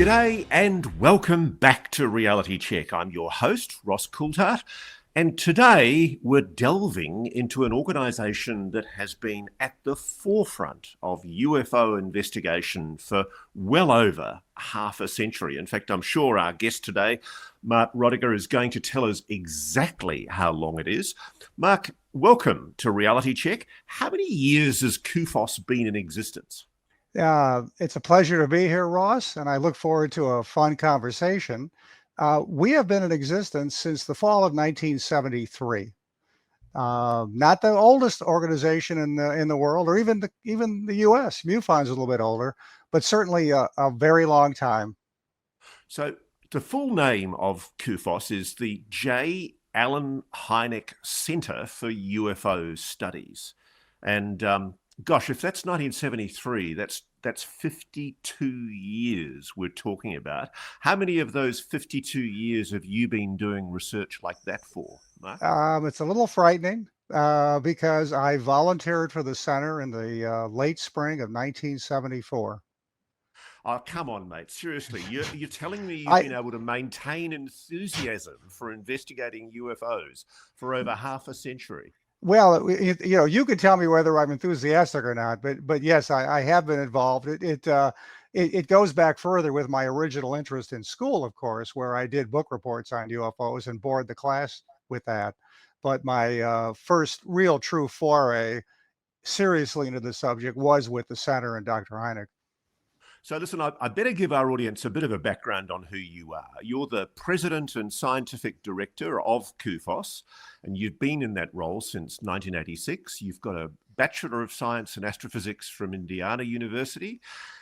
G'day and welcome back to Reality Check. I'm your host, Ross Coulthart, and today we're delving into an organisation that has been at the forefront of UFO investigation for well over half a century. In fact, I'm sure our guest today, Mark Rodeghier, is going to tell us exactly how long it is. Mark, welcome to Reality Check. How many years has CUFOS been in existence? It's a pleasure to be here, Ross, and I look forward to a fun conversation. We have been in existence since the fall of 1973. Not the oldest organization in the world, or even the U.S. MUFON's a little bit older, but certainly a very long time. So the full name of CUFOS is the J. Allen Hynek Center for UFO Studies, and gosh, if that's 1973, that's 52 years we're talking about. How many of those 52 years have you been doing research like that for, Mark? It's a little frightening because I volunteered for the center in the late spring of 1974. Oh, come on, mate. Seriously, you're telling me you've been able to maintain enthusiasm for investigating UFOs for over half a century? Well, you could tell me whether I'm enthusiastic or not, but yes, I have been involved. It goes back further with my original interest in school, of course, where I did book reports on UFOs and bored the class with that. But my first real true foray seriously into the subject was with the center and Dr. Hynek. So listen, I better give our audience a bit of a background on who you are. You're the president and scientific director of CUFOS, and you've been in that role since 1986. You've got a Bachelor of Science in Astrophysics from Indiana University,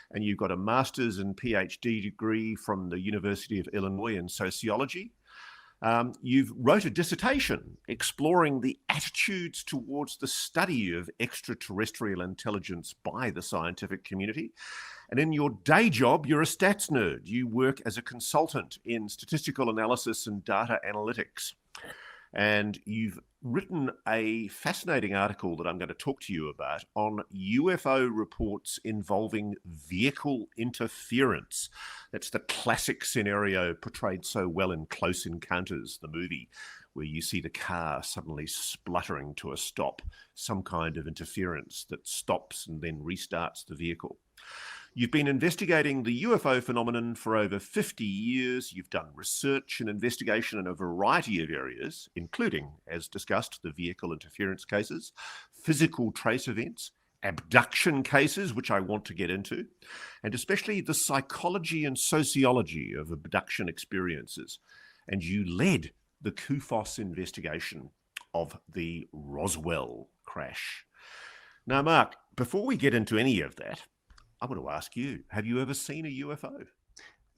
and you've got a master's and PhD degree from the University of Illinois in sociology. You've wrote a dissertation exploring the attitudes towards the study of extraterrestrial intelligence by the scientific community. And in your day job, you're a stats nerd. You work as a consultant in statistical analysis and data analytics. And you've written a fascinating article that I'm going to talk to you about on UFO reports involving vehicle interference. That's the classic scenario portrayed so well in Close Encounters, the movie, where you see the car suddenly spluttering to a stop, some kind of interference that stops and then restarts the vehicle. You've been investigating the UFO phenomenon for over 50 years. You've done research and investigation in a variety of areas, including, as discussed, the vehicle interference cases, physical trace events, abduction cases, which I want to get into, and especially the psychology and sociology of abduction experiences. And you led the CUFOS investigation of the Roswell crash. Now, Mark, before we get into any of that, I want to ask you, have you ever seen a UFO?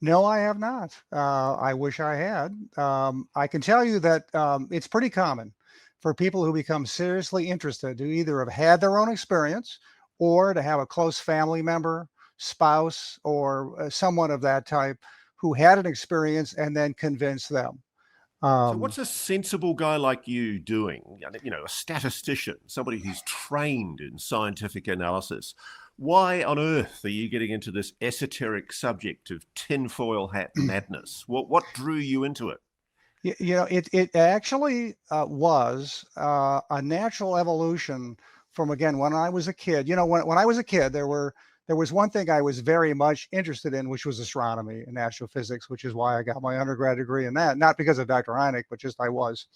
No, I have not. I wish I had. I can tell you that it's pretty common for people who become seriously interested to either have had their own experience or to have a close family member, spouse, or someone of that type who had an experience and then convince them. So what's a sensible guy like you doing? You know, a statistician, somebody who's trained in scientific analysis. Why on earth are you getting into this esoteric subject of tinfoil hat madness? What drew you into it? It actually was a natural evolution from, again, when I was a kid. When I was a kid, there was one thing I was very much interested in, which was astronomy and astrophysics, which is why I got my undergrad degree in that. Not because of Dr. Hynek, but just I was.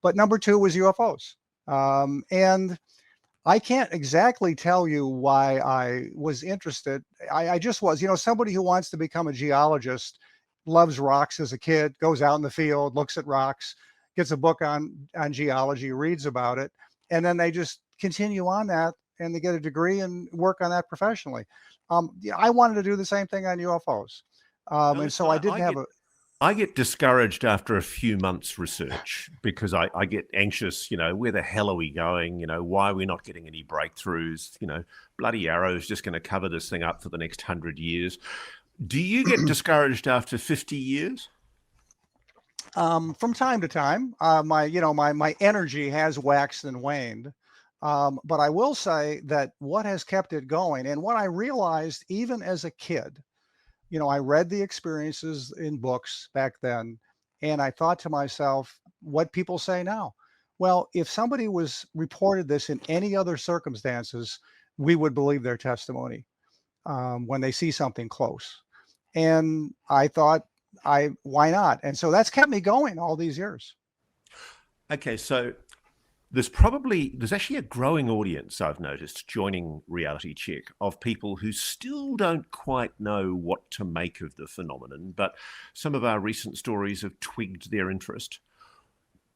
But number two was UFOs. And I can't exactly tell you why I was interested. I just was, somebody who wants to become a geologist, loves rocks as a kid, goes out in the field, looks at rocks, gets a book on geology, reads about it, and then they just continue on that and they get a degree and work on that professionally. I wanted to do the same thing on UFOs. And so I didn't have I get discouraged after a few months research because I get anxious, where the hell are we going? Why are we not getting any breakthroughs? Bloody AARO is just going to cover this thing up for the next 100 years. Do you get discouraged after 50 years? From time to time, my energy has waxed and waned. But I will say that what has kept it going, and what I realized even as a kid, I read the experiences in books back then, and I thought to myself, what people say now. Well, if somebody was reported this in any other circumstances, we would believe their testimony when they see something close. And I thought, why not? And so that's kept me going all these years. Okay, so there's actually a growing audience, I've noticed, joining Reality Check, of people who still don't quite know what to make of the phenomenon, but some of our recent stories have twigged their interest.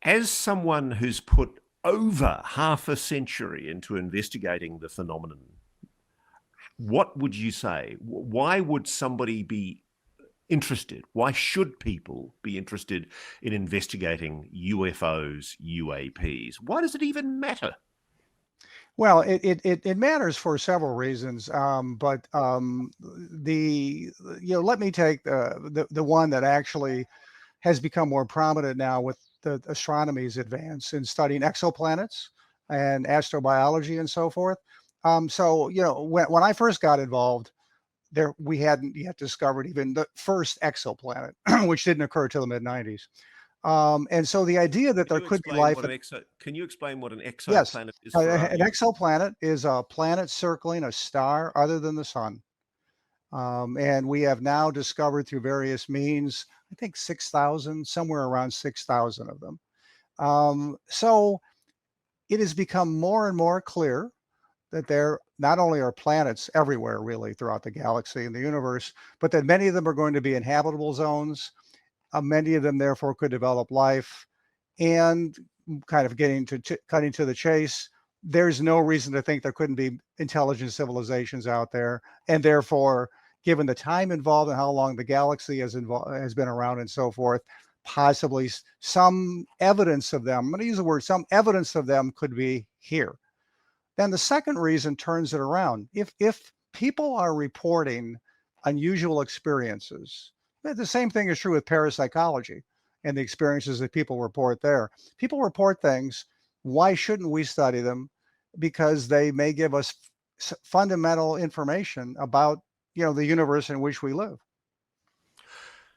As someone who's put over half a century into investigating the phenomenon, what would you say? Why would somebody be interested? Why should people be interested in investigating UFOs, UAPs? Why does it even matter? Well, it matters for several reasons, but let me take the one that actually has become more prominent now with the astronomy's advance in studying exoplanets and astrobiology and so forth. When I first got involved, we hadn't yet discovered even the first exoplanet, which didn't occur till the mid-90s. And so the idea that there could be life. Can you explain what an Yes, exoplanet is? an exoplanet is a planet circling a star other than the sun. And we have now discovered through various means, I think 6,000, somewhere around 6,000 of them. So it has become more and more clear that there not only are planets everywhere really throughout the galaxy and the universe, but that many of them are going to be in habitable zones. Many of them therefore could develop life. And kind of cutting to the chase, there's no reason to think there couldn't be intelligent civilizations out there. And therefore, given the time involved and how long the galaxy has been around and so forth, possibly some evidence of them, I'm going to use the word, some evidence of them could be here. Then the second reason turns it around. If people are reporting unusual experiences, the same thing is true with parapsychology and the experiences that people report there. People report things. Why shouldn't we study them? Because they may give us fundamental information about the universe in which we live.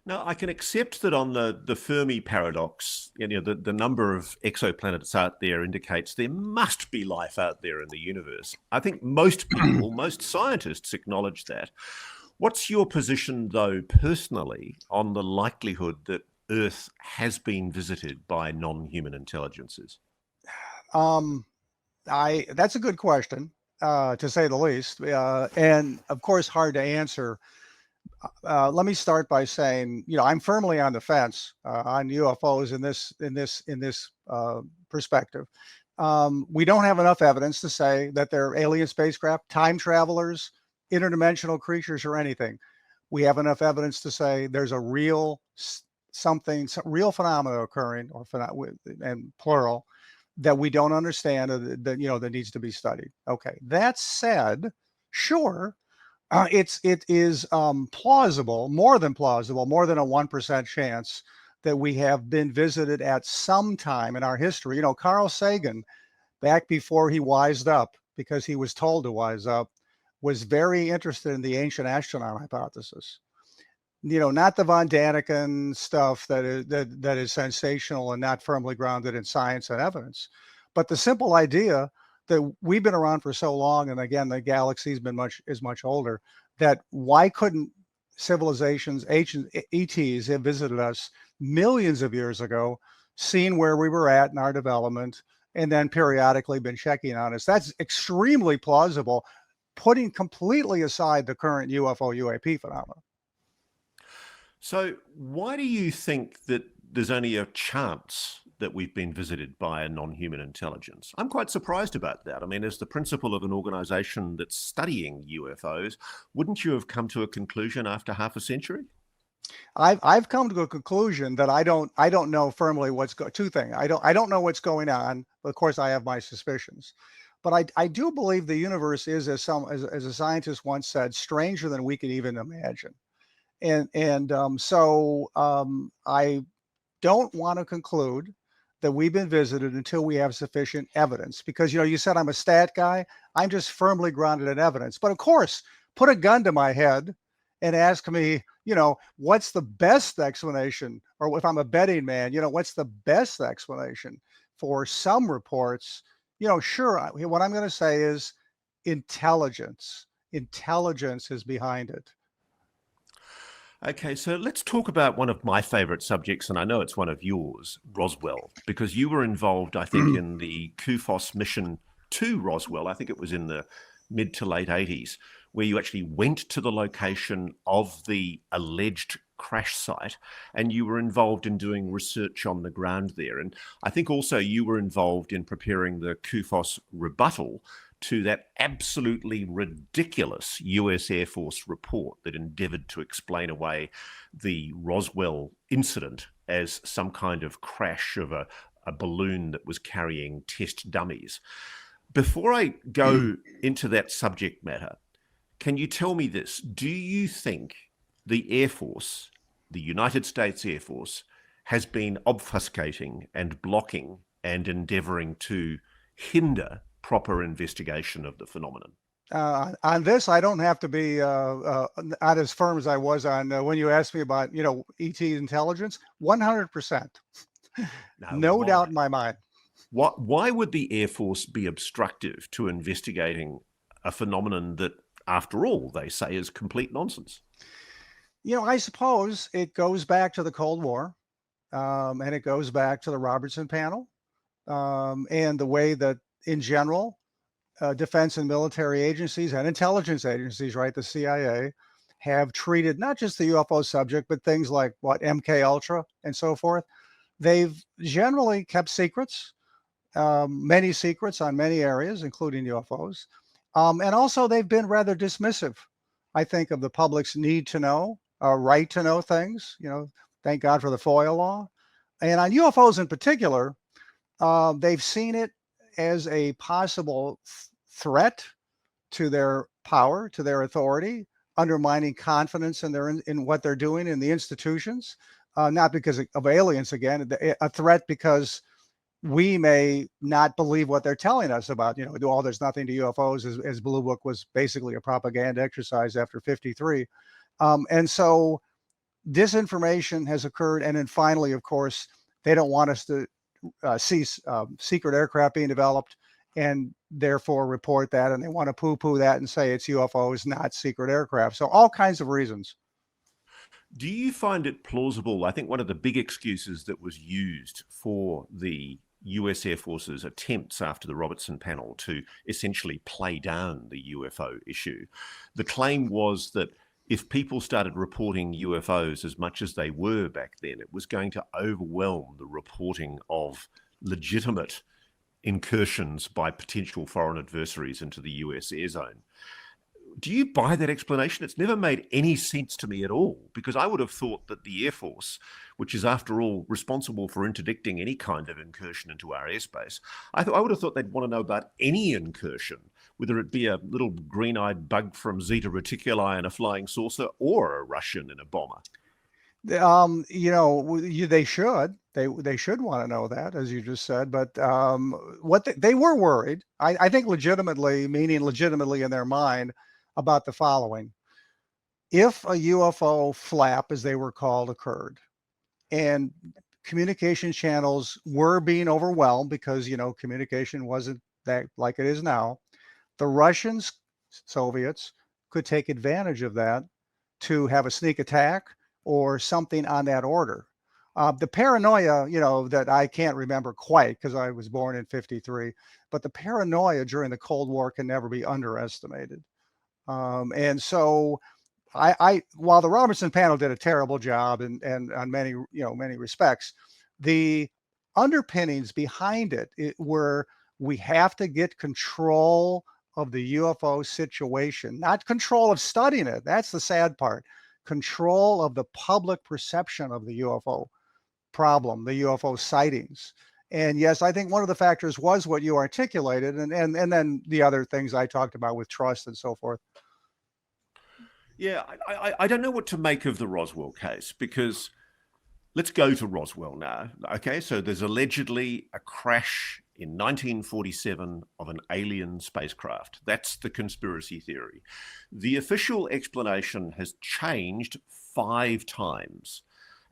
Now, I can accept that on the Fermi paradox, the number of exoplanets out there indicates there must be life out there in the universe. I think most people, most scientists acknowledge that. What's your position, though, personally, on the likelihood that Earth has been visited by non-human intelligences? That's a good question, to say the least, and of course hard to answer. Let me start by saying, I'm firmly on the fence on UFOs in this perspective. We don't have enough evidence to say that they're alien spacecraft, time travelers, interdimensional creatures, or anything. We have enough evidence to say there's a real real phenomena occurring, and plural, that we don't understand, that needs to be studied. Okay, that said, sure. It is plausible, more than a 1% chance that we have been visited at some time in our history. Carl Sagan, back before he wised up, because he was told to wise up, was very interested in the ancient astronaut hypothesis. Not the von Daniken stuff that is sensational and not firmly grounded in science and evidence, but the simple idea that we've been around for so long, and again, the galaxy's been much older, that why couldn't civilizations, ancient ETs, have visited us millions of years ago, seen where we were at in our development, and then periodically been checking on us? That's extremely plausible, putting completely aside the current UFO UAP phenomenon. So why do you think that there's only a chance that we've been visited by a non-human intelligence? I'm quite surprised about that. I mean, as the principal of an organization that's studying UFOs, wouldn't you have come to a conclusion after half a century? I've come to a conclusion that I don't know firmly two things. I don't know what's going on, but of course I have my suspicions. But I do believe the universe is, as a scientist once said, stranger than we can even imagine. So I don't want to conclude that we've been visited until we have sufficient evidence, because you said I'm a stat guy. I'm just firmly grounded in evidence. But of course, put a gun to my head and ask me, what's the best explanation, or if I'm a betting man, what's the best explanation for some reports, sure, what I'm going to say is intelligence. Intelligence is behind it. Okay, so let's talk about one of my favorite subjects, and I know it's one of yours, Roswell, because you were involved, I think, in the CUFOS mission to Roswell. I think it was in the mid to late 80s, where you actually went to the location of the alleged crash site, and you were involved in doing research on the ground there. And I think also you were involved in preparing the CUFOS rebuttal to that absolutely ridiculous US Air Force report that endeavored to explain away the Roswell incident as some kind of crash of a balloon that was carrying test dummies. Before I go into that subject matter, can you tell me this? Do you think the Air Force, the United States Air Force, has been obfuscating and blocking and endeavoring to hinder proper investigation of the phenomenon? On this, I don't have to be not as firm as I was on when you asked me about, ET intelligence. 100%. No doubt in my mind. Why would the Air Force be obstructive to investigating a phenomenon that, after all, they say is complete nonsense? I suppose it goes back to the Cold War, and it goes back to the Robertson panel, and the way that, in general, defense and military agencies and intelligence agencies, right, the CIA, have treated not just the UFO subject, but things like MK Ultra and so forth. They've generally kept secrets, many secrets on many areas, including UFOs. And also they've been rather dismissive, I think, of the public's need to know, right to know things, thank God for the FOIA law. And on UFOs in particular, they've seen it as a possible threat to their power, to their authority, undermining confidence in what they're doing in the institutions, not because of aliens, again, a threat because we may not believe what they're telling us about, there's nothing to UFOs, as Blue Book was basically a propaganda exercise after 53. And so disinformation has occurred. And then finally, of course, they don't want us to see secret aircraft being developed and therefore report that, and they want to poo-poo that and say it's UFOs, not secret aircraft. So all kinds of reasons. Do you find it plausible? I think one of the big excuses that was used for the US Air Force's attempts after the Robertson panel to essentially play down the UFO issue, the claim was that if people started reporting UFOs as much as they were back then, it was going to overwhelm the reporting of legitimate incursions by potential foreign adversaries into the US air zone. Do you buy that explanation? It's never made any sense to me at all, because I would have thought that the Air Force, which is after all responsible for interdicting any kind of incursion into our airspace, I would have thought they'd want to know about any incursion, whether it be a little green-eyed bug from Zeta Reticuli in a flying saucer or a Russian in a bomber. They should. They should want to know that, as you just said. But what they were worried, I think legitimately, meaning legitimately in their mind, about the following. If a UFO flap, as they were called, occurred, and communication channels were being overwhelmed because, communication wasn't that like it is now, the Russians, Soviets, could take advantage of that to have a sneak attack or something on that order. The paranoia, that I can't remember quite because I was born in 53, but the paranoia during the Cold War can never be underestimated. And so while the Robertson panel did a terrible job and on many respects, the underpinnings behind it were, we have to get control of the UFO situation, not control of studying it. That's the sad part. Control of the public perception of the UFO problem, the UFO sightings. And yes, I think one of the factors was what you articulated, and then the other things I talked about with trust and so forth. Yeah, I don't know what to make of the Roswell case, because let's go to Roswell now. Okay, so there's allegedly a crash in 1947 of an alien spacecraft. That's the conspiracy theory. The official explanation has changed 5 times.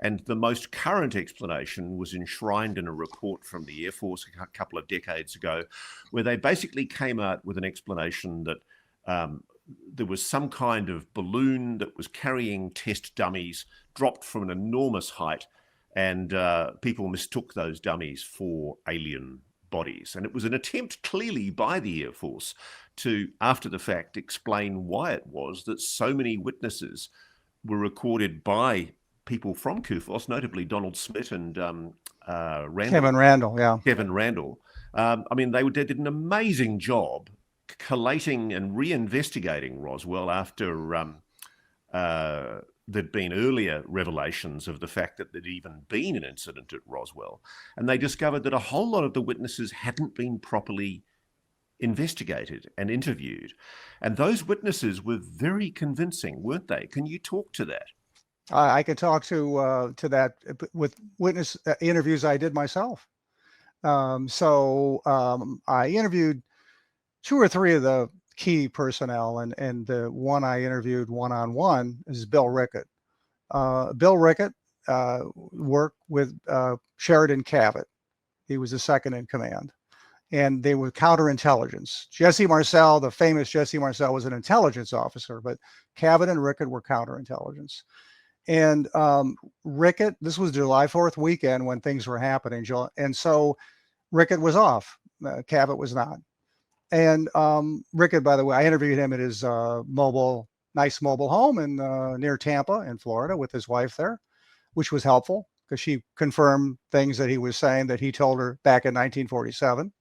And the most current explanation was enshrined in a report from the Air Force a couple of decades ago, where they basically came out with an explanation that there was some kind of balloon that was carrying test dummies, dropped from an enormous height, and people mistook those dummies for alien bodies. And it was an attempt clearly by the Air Force to, after the fact, explain why it was that so many witnesses were recorded by people from CUFOS, notably Donald Smith and Randall. Kevin Randall, yeah. Kevin Randall. I mean, they did an amazing job collating and reinvestigating Roswell after there'd been earlier revelations of the fact that there'd even been an incident at Roswell. And they discovered that a whole lot of the witnesses hadn't been properly investigated and interviewed. And those witnesses were very convincing, weren't they? Can you talk to that? I could talk to that with witness interviews I did myself. I interviewed 2 or 3 of the key personnel, and the one I interviewed one-on-one is Bill Rickett. Bill Rickett worked with Sheridan Cavett. He was the second in command, and they were counterintelligence. Jesse Marcel, the famous Jesse Marcel, was an intelligence officer, but Cavett and Rickett were counterintelligence. And Rickett, this was July 4th weekend when things were happening. And so Rickett was off. Cavett was not. And Rickett, by the way, I interviewed him at his nice mobile home in near Tampa in Florida with his wife there, which was helpful because she confirmed things that he was saying that he told her back in 1947.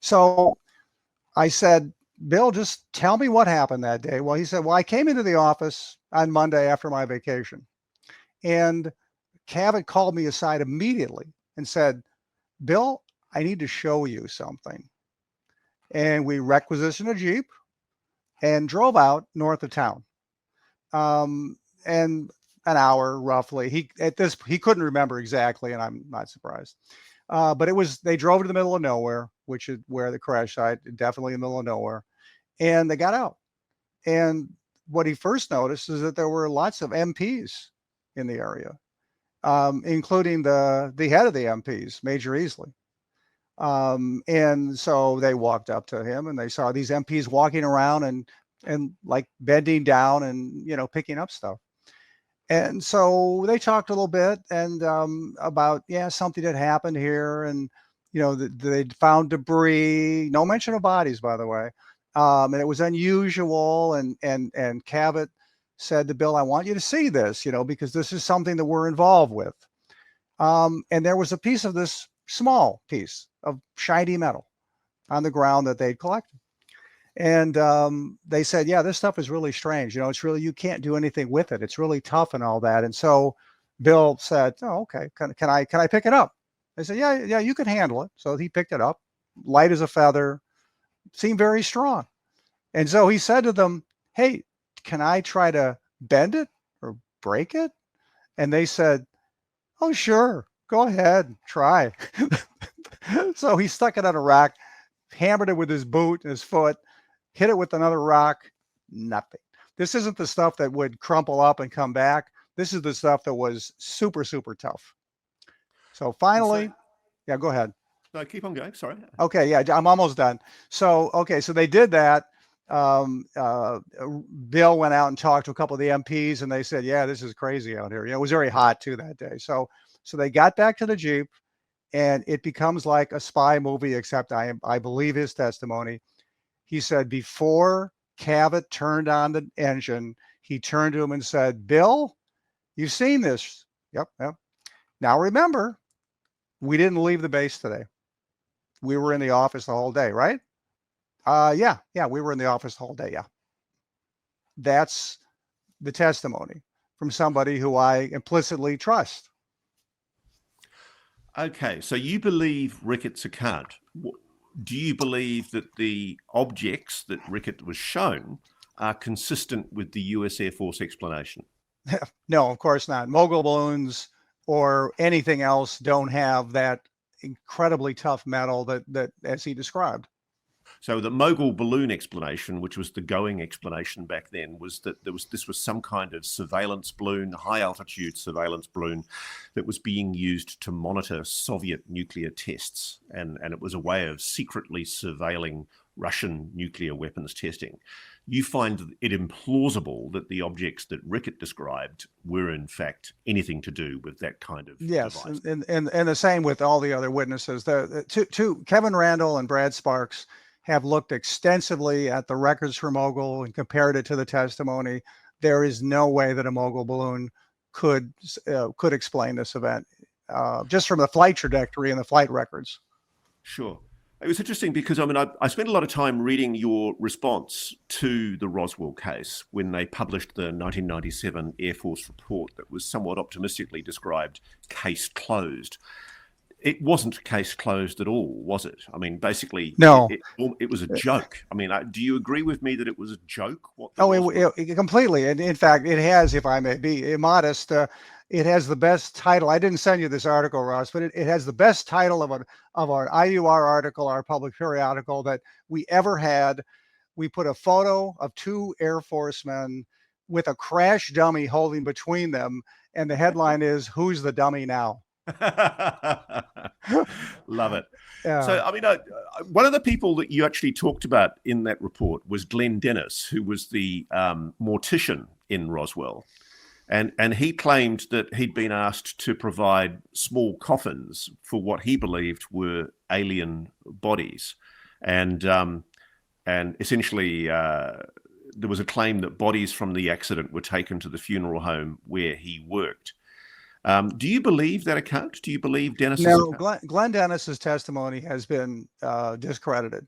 So I said, Bill, just tell me what happened that day. Well, he said, well, I came into the office on Monday after my vacation. And Cavett called me aside immediately and said, Bill, I need to show you something. And we requisitioned a Jeep and drove out north of town. And an hour roughly. He couldn't remember exactly, and I'm not surprised. But they drove to the middle of nowhere, which is where the crash site, definitely in the middle of nowhere. And they got out. And what he first noticed is that there were lots of MPs in the area, including the head of the MPs, Major Easley. And so they walked up to him and they saw these MPs walking around and like bending down and, picking up stuff. And so they talked a little bit and about, something had happened here. And, they'd found debris, no mention of bodies, by the way. And it was unusual. And Cavett said to Bill, I want you to see this, because this is something that we're involved with. And there was a piece of this small piece of shiny metal on the ground that they'd collected. And they said, yeah, this stuff is really strange. It's really, you can't do anything with it. It's really tough and all that. And so Bill said, oh, okay, can I pick it up? They said, yeah, you can handle it. So he picked it up, light as a feather, seemed very strong. And so he said to them, hey, can I try to bend it or break it? And they said, oh, sure, go ahead, try. So he stuck it on a rock, hammered it with his boot and his foot, hit it with another rock, nothing. This isn't the stuff that would crumple up and come back. This is the stuff that was super, super tough. So finally, yeah, go ahead. No, keep on going. Sorry. Okay, yeah, I'm almost done. So they did that. Bill went out and talked to a couple of the MPs and they said, yeah, this is crazy out here. It was very hot too that day. So they got back to the Jeep and it becomes like a spy movie, except I believe his testimony. He said before Cavett turned on the engine, he turned to him and said, Bill, you've seen this. Yep. Now remember, we didn't leave the base today. We were in the office the whole day, right? Yeah, we were in the office the whole day. Yeah. That's the testimony from somebody who I implicitly trust. Okay, so you believe Rickett's account. Do you believe that the objects that Rickett was shown are consistent with the US Air Force explanation? No, of course not. Mogul balloons or anything else don't have that incredibly tough metal that as he described. So the mogul balloon explanation, which was the going explanation back then, was that this was some kind of surveillance balloon, high altitude surveillance balloon, that was being used to monitor Soviet nuclear tests, and it was a way of secretly surveilling Russian nuclear weapons testing. You find it implausible that the objects that Rickett described were in fact anything to do with that kind of device. And the same with all the other witnesses. Kevin Randall and Brad Sparks have looked extensively at the records for mogul and compared it to the testimony. There is no way that a mogul balloon could explain this event, just from the flight trajectory and the flight records. Sure. It was interesting because, I mean, I spent a lot of time reading your response to the Roswell case when they published the 1997 Air Force report that was somewhat optimistically described case closed. It wasn't case closed at all, was it? I mean, basically, no. It was a joke. I mean, do you agree with me that it was a joke? It completely. And in fact, it has, if I may be immodest, it has the best title. I didn't send you this article, Ross, but it has the best title of our IUR article, our public periodical, that we ever had. We put a photo of two Air Force men with a crash dummy holding between them. And the headline is, "Who's the dummy now?" Love it. Yeah. So, I mean, one of the people that you actually talked about in that report was Glenn Dennis, who was the mortician in Roswell. And he claimed that he'd been asked to provide small coffins for what he believed were alien bodies. And essentially, there was a claim that bodies from the accident were taken to the funeral home where he worked. Do you believe that account? Do you believe Dennis's account? No, Glenn Dennis's testimony has been discredited.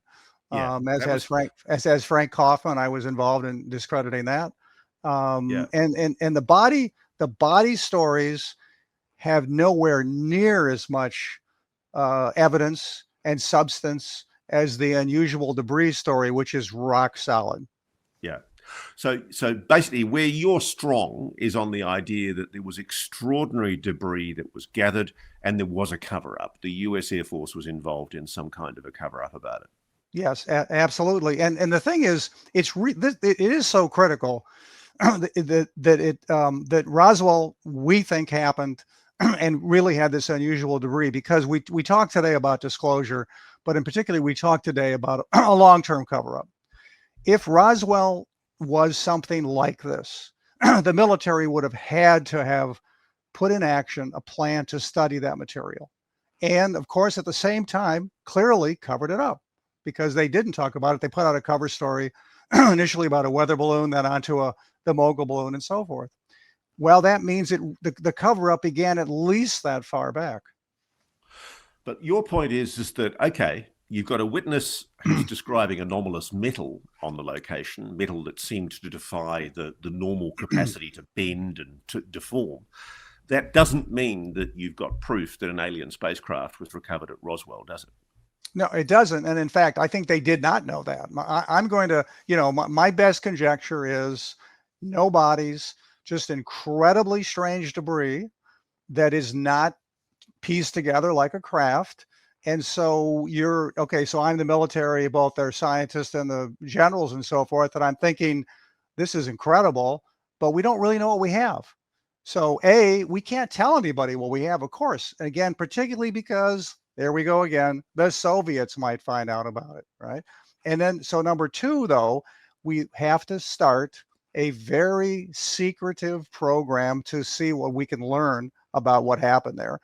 Yeah, as has Frank Kaufman. I was involved in discrediting that. And the body stories have nowhere near as much evidence and substance as the unusual debris story, which is rock solid. Yeah. So basically, where you're strong is on the idea that there was extraordinary debris that was gathered and there was a cover-up. The US Air Force was involved in some kind of a cover-up about it. Yes, absolutely. And the thing is, it is so critical that Roswell, we think, happened and really had this unusual debris, because we talked today about disclosure, but in particular, we talked today about a long-term cover-up. If Roswell was something like this, the military would have had to have put in action a plan to study that material. And of course, at the same time, clearly covered it up, because they didn't talk about it. They put out a cover story initially about a weather balloon, then onto the mogul balloon and so forth. Well, that means the cover-up began at least that far back. But your point is that, okay, you've got a witness who's describing anomalous metal on the location, metal that seemed to defy the normal capacity to bend and to deform. That doesn't mean that you've got proof that an alien spacecraft was recovered at Roswell, does it? No, it doesn't. And in fact, I think they did not know that. I'm going to, my best conjecture is no bodies, just incredibly strange debris that is not pieced together like a craft. And so so I'm the military, both their scientists and the generals and so forth, and I'm thinking, this is incredible, but we don't really know what we have. So we can't tell anybody what we have, of course. Again, particularly because, there we go again, the Soviets might find out about it, right? And then, so number two, though, we have to start a very secretive program to see what we can learn about what happened there.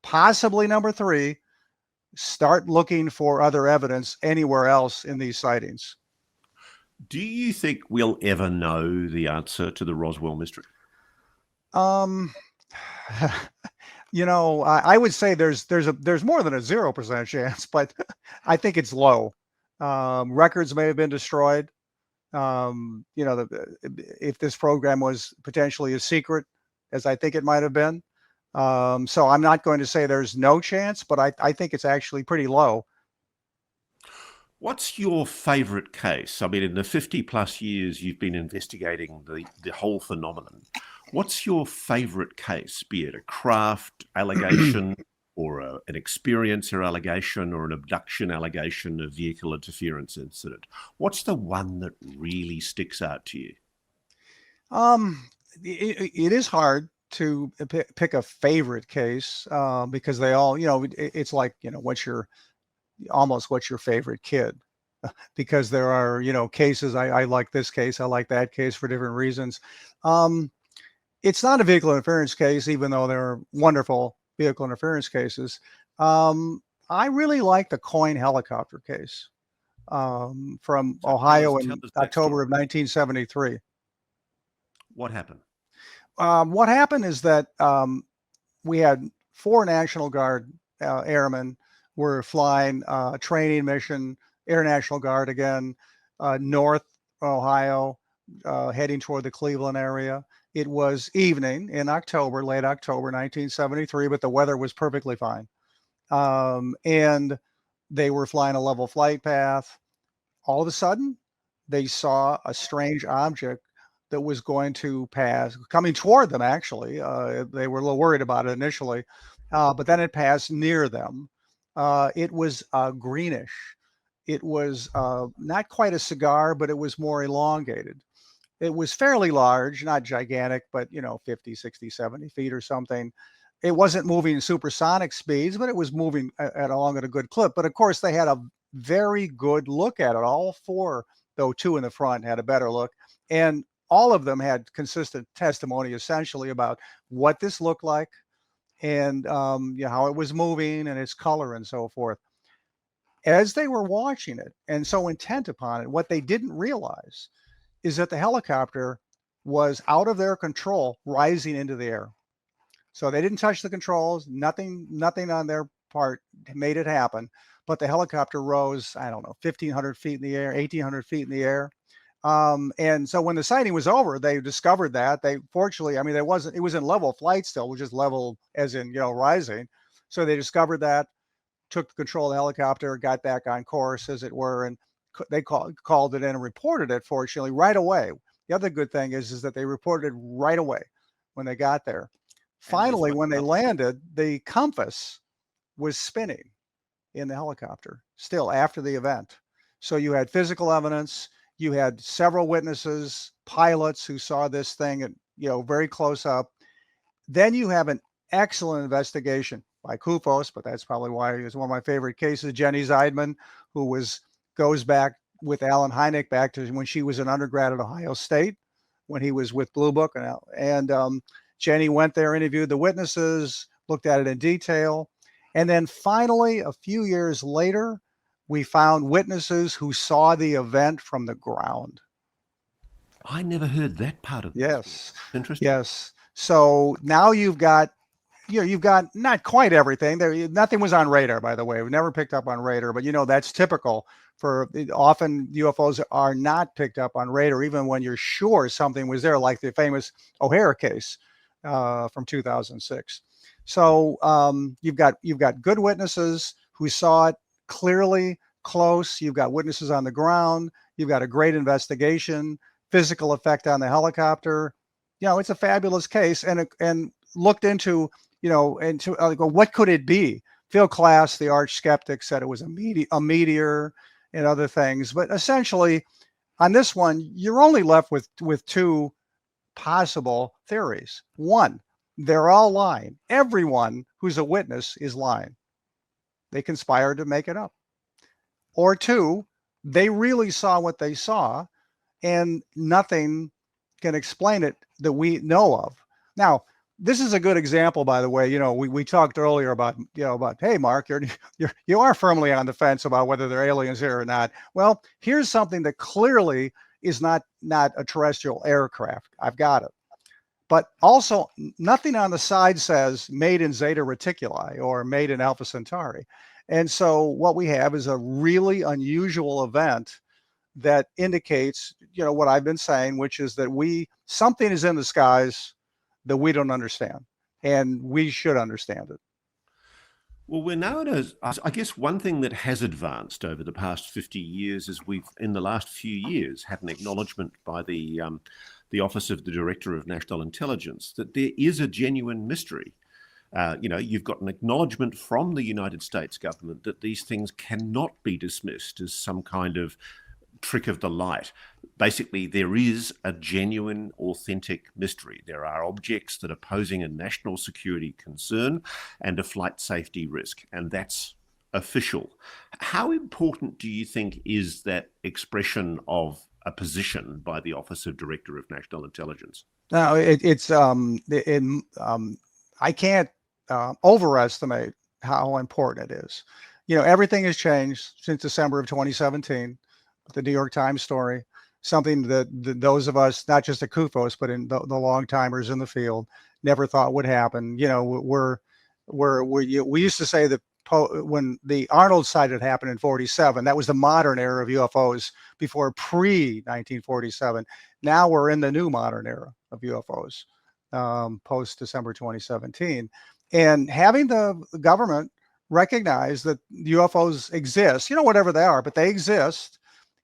Possibly number three, start looking for other evidence anywhere else in these sightings. Do you think we'll ever know the answer to the Roswell mystery? I would say there's more than a 0% chance, but I think it's low. Records may have been destroyed. If this program was potentially as secret as I think it might have been. So I'm not going to say there's no chance, but I think it's actually pretty low. What's your favorite case? I mean, in the 50 plus years you've been investigating the whole phenomenon, What's your favorite case, be it a craft allegation or an experiencer allegation or an abduction allegation, a vehicle interference incident? What's the one that really sticks out to you? It is hard to pick a favorite case because they all, it's like, what's your favorite kid? Because there are, cases, I like this case, I like that case for different reasons. It's not a vehicle interference case, even though there are wonderful vehicle interference cases. I really like the Coyne Helicopter Case from Ohio in October of 1973. What happened? What happened is that we had 4 National Guard airmen were flying a training mission, Air National Guard again, North Ohio, heading toward the Cleveland area. It was evening in October, late October 1973, but the weather was perfectly fine. And they were flying a level flight path. All of a sudden, they saw a strange object that was going to pass, coming toward them, actually. They were a little worried about it initially, but then it passed near them. It was greenish. It was not quite a cigar, but it was more elongated. It was fairly large, not gigantic, but 50, 60, 70 feet or something. It wasn't moving supersonic speeds, but it was moving along at a good clip. But of course, they had a very good look at it. All 4, though 2 in the front, had a better look. And all of them had consistent testimony, essentially, about what this looked like and how it was moving and its color and so forth. As they were watching it and so intent upon it, what they didn't realize is that the helicopter was out of their control, rising into the air. So they didn't touch the controls, nothing on their part made it happen. But the helicopter rose, I don't know, 1,500 feet in the air, 1,800 feet in the air. And so when the sighting was over, they discovered that fortunately, it was in level flight still, which is level as in, rising. So they discovered that, took the control of the helicopter, got back on course, as it were, and they called it in and reported it, fortunately, right away. The other good thing is that they reported it right away when they got there. Finally, when they landed, the compass was spinning in the helicopter still after the event. So you had physical evidence, you had several witnesses, pilots who saw this thing at, very close up. Then you have an excellent investigation by CUFOS, but that's probably why it's one of my favorite cases. Jenny Zeidman, who goes back with Alan Hynek back to when she was an undergrad at Ohio State, when he was with Blue Book. And Jenny went there, interviewed the witnesses, looked at it in detail. And then finally, a few years later, we found witnesses who saw the event from the ground. I never heard that part of it. Yes. Interesting. Yes. So now you've got not quite everything. Nothing was on radar, by the way. We never picked up on radar, but that's typical for often UFOs are not picked up on radar, even when you're sure something was there, like the famous O'Hare case from 2006. So you've got good witnesses who saw it clearly, close. You've got witnesses on the ground. You've got a great investigation, physical effect on the helicopter. It's a fabulous case, and looked into what could it be? Phil Klass, the arch skeptic, said it was a meteor and other things. But essentially, on this one, you're only left with 2 possible theories. One, they're all lying. Everyone who's a witness is lying. They conspired to make it up. Or 2, they really saw what they saw, and nothing can explain it that we know of. Now, this is a good example, by the way. We talked earlier about hey, Mark, you are firmly on the fence about whether they're aliens here or not. Well, here's something that clearly is not a terrestrial aircraft. I've got it. But also, nothing on the side says made in Zeta Reticuli or made in Alpha Centauri. And so what we have is a really unusual event that indicates, what I've been saying, which is that something is in the skies that we don't understand, and we should understand it. Well, we're now in I guess one thing that has advanced over the past 50 years is we've, in the last few years, had an acknowledgement by the Office of the Director of National Intelligence that there is a genuine mystery. You've got an acknowledgement from the United States government that these things cannot be dismissed as some kind of trick of the light. Basically, there is a genuine, authentic mystery. There are objects that are posing a national security concern and a flight safety risk, and that's official. How important do you think is that expression of a position by the Office of Director of National Intelligence? Now, I can't overestimate how important it is. Everything has changed since December of 2017. The New York Times story, something that those of us, not just at CUFOS, but in the long timers in the field, never thought would happen. We used to say that when the Arnold sighting happened in 47, that was the modern era of UFOs before pre-1947. Now we're in the new modern era of UFOs, post December 2017. And having the government recognize that UFOs exist, whatever they are, but they exist.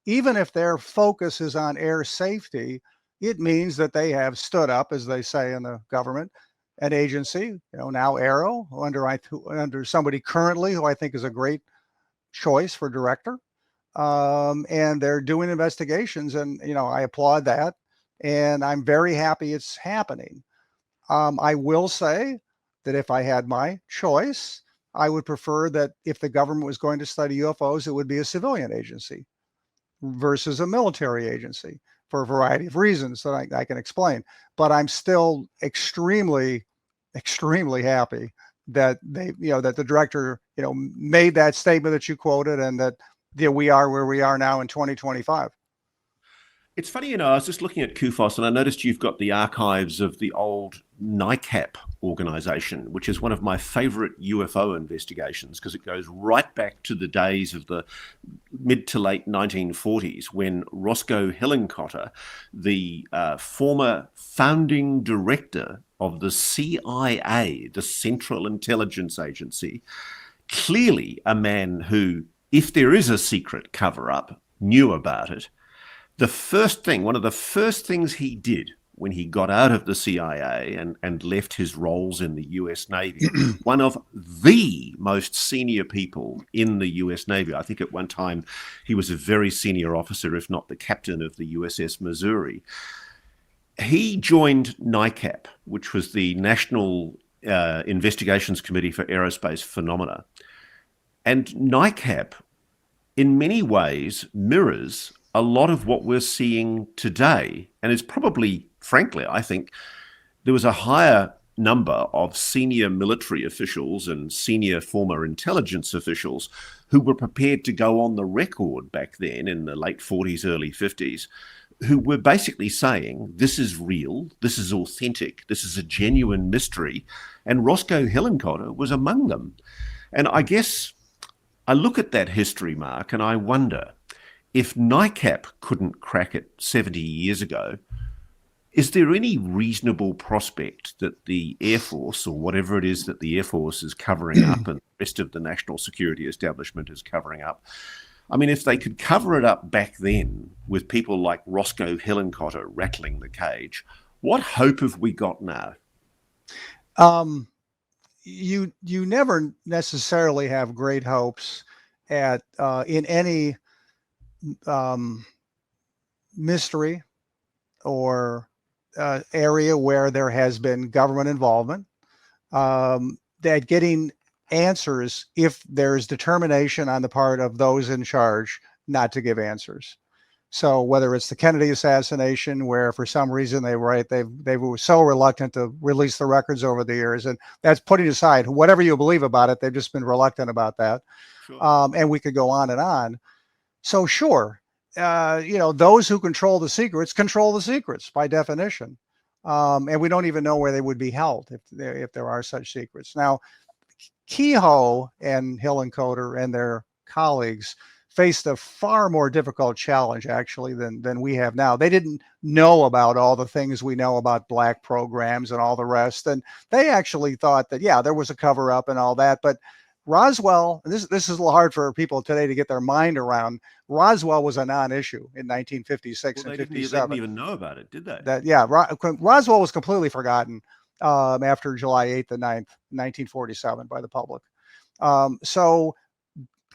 Even if their focus is on air safety, it means that they have stood up, as they say in the government, an agency, now AARO, under somebody currently who I think is a great choice for director. And they're doing investigations, and, I applaud that. And I'm very happy it's happening. I will say that if I had my choice, I would prefer that if the government was going to study UFOs, it would be a civilian agency versus a military agency, for a variety of reasons that I can explain. But I'm still extremely, extremely happy that that the director, made that statement that you quoted, and that we are where we are now in 2025. It's funny, I was just looking at CUFOS and I noticed you've got the archives of the old NICAP organization, which is one of my favorite UFO investigations because it goes right back to the days of the mid to late 1940s when Roscoe Hillenkotter, the former founding director of the CIA, the Central Intelligence Agency, clearly a man who, if there is a secret cover-up, knew about it. One of the first things he did when he got out of the CIA and left his roles in the US Navy, one of the most senior people in the US Navy. I think at one time he was a very senior officer, if not the captain of the USS Missouri. He joined NICAP, which was the National Investigations Committee for Aerospace Phenomena. And NICAP, in many ways, mirrors a lot of what we're seeing today. And it's probably, frankly, I think there was a higher number of senior military officials and senior former intelligence officials who were prepared to go on the record back then in the late 40s, early 50s, who were basically saying, this is real, this is authentic, this is a genuine mystery. And Roscoe Hillenkotter was among them. And I guess I look at that history, Mark, and I wonder, if NICAP couldn't crack it 70 years ago, is there any reasonable prospect that the Air Force, or whatever it is that the Air Force is covering up and the rest of the national security establishment is covering up, I mean, if they could cover it up back then with people like Roscoe Hillenkotter rattling the cage, what hope have we got now? You never necessarily have great hopes at in any mystery or area where there has been government involvement, that getting answers if there's determination on the part of those in charge not to give answers. So whether it's the Kennedy assassination, where for some reason they were so reluctant to release the records over the years, and that's putting aside whatever you believe about it, they've just been reluctant about that. Sure. And we could go on and on. So sure, those who control the secrets by definition. And we don't even know where they would be held if there are such secrets. Now, Kehoe and Hillenkotter and their colleagues faced a far more difficult challenge, actually, than we have now. They didn't know about all the things we know about black programs and all the rest. And they actually thought that, yeah, there was a cover up and all that. But Roswell, and this is a little hard for people today to get their mind around. Roswell was a non-issue in 1956 Well, and they 57. didn't even know about it, did they? Roswell was completely forgotten after July 8th and 9th, 1947 by the public. So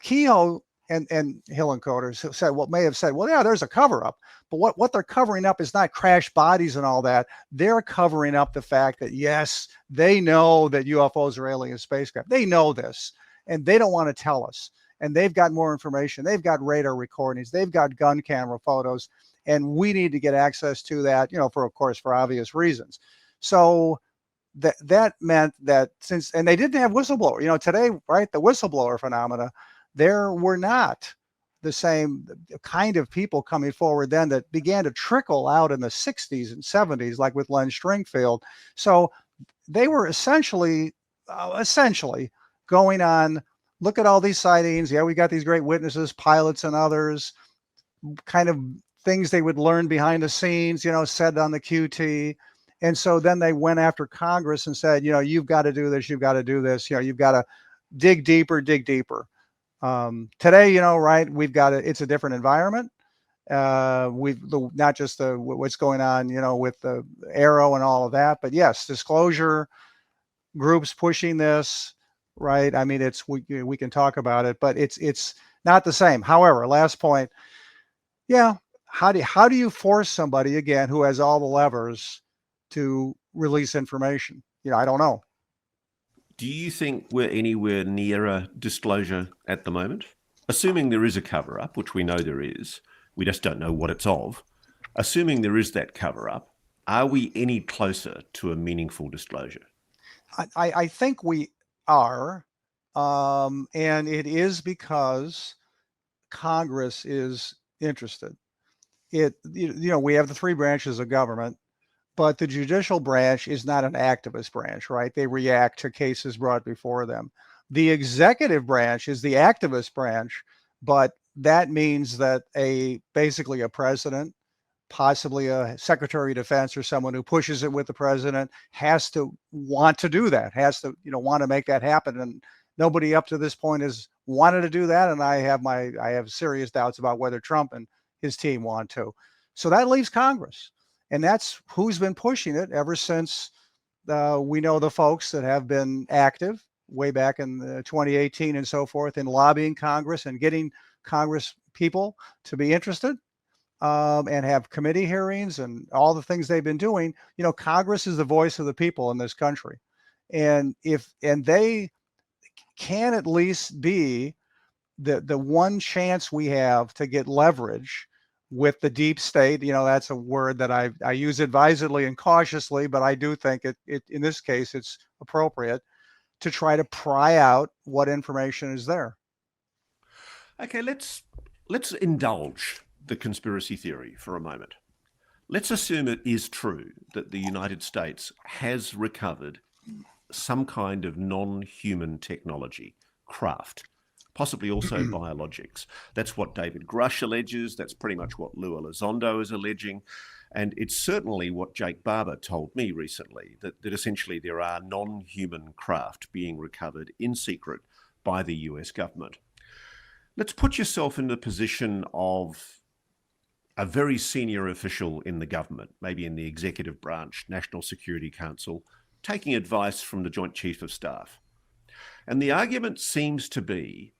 Kehoe and Hillenkoetter said, may have said, well, yeah, there's a cover up, but what they're covering up is not crash bodies and all that. They're covering up the fact that, yes, they know that UFOs are alien spacecraft. They know this, and they don't want to tell us. And they've got more information. They've got radar recordings. They've got gun camera photos, and we need to get access to that, of course, for obvious reasons. So that meant that and they didn't have whistleblower, today, right? The whistleblower phenomena, there were not the same kind of people coming forward then that began to trickle out in the 60s and 70s, like with Len Stringfield. So they were essentially going on, look at all these sightings. Yeah, we got these great witnesses, pilots and others, kind of things they would learn behind the scenes, said on the QT. And so then they went after Congress and said, you've got to do this, you've got to do this, you've got to dig deeper. Today, right, we've got it's a different environment. Not just what's going on, with the AARO and all of that, but yes, disclosure groups pushing this, right? I mean, we can talk about it, but it's not the same. However, last point, yeah, how do you force somebody again who has all the levers to release information? I don't know. Do you think we're anywhere near a disclosure at the moment? Assuming there is a cover-up, which we know there is, we just don't know what it's of. Assuming there is that cover-up, are we any closer to a meaningful disclosure? I think we are, and it is because Congress is interested. We have the three branches of government, but the judicial branch is not an activist branch, right? They react to cases brought before them. The executive branch is the activist branch, but that means that basically a president, possibly a secretary of defense or someone who pushes it with the president, has to want to do that, has to, want to make that happen. And nobody up to this point has wanted to do that. And I have serious doubts about whether Trump and his team want to. So that leaves Congress. And that's who's been pushing it ever since we know the folks that have been active way back in 2018 and so forth in lobbying Congress and getting Congress people to be interested and have committee hearings and all the things they've been doing. Congress is the voice of the people in this country. And they can at least be the one chance we have to get leverage with the deep state. That's a word that I use advisedly and cautiously, but I do think it in this case, it's appropriate to try to pry out what information is there. Okay, let's indulge the conspiracy theory for a moment. Let's assume it is true that the United States has recovered some kind of non-human technology, craft, possibly also biologics. That's what David Grush alleges. That's pretty much what Lou Elizondo is alleging. And it's certainly what Jake Barber told me recently, that essentially there are non-human craft being recovered in secret by the US government. Let's put yourself in the position of a very senior official in the government, maybe in the executive branch, National Security Council, taking advice from the Joint Chief of Staff. And the argument seems to be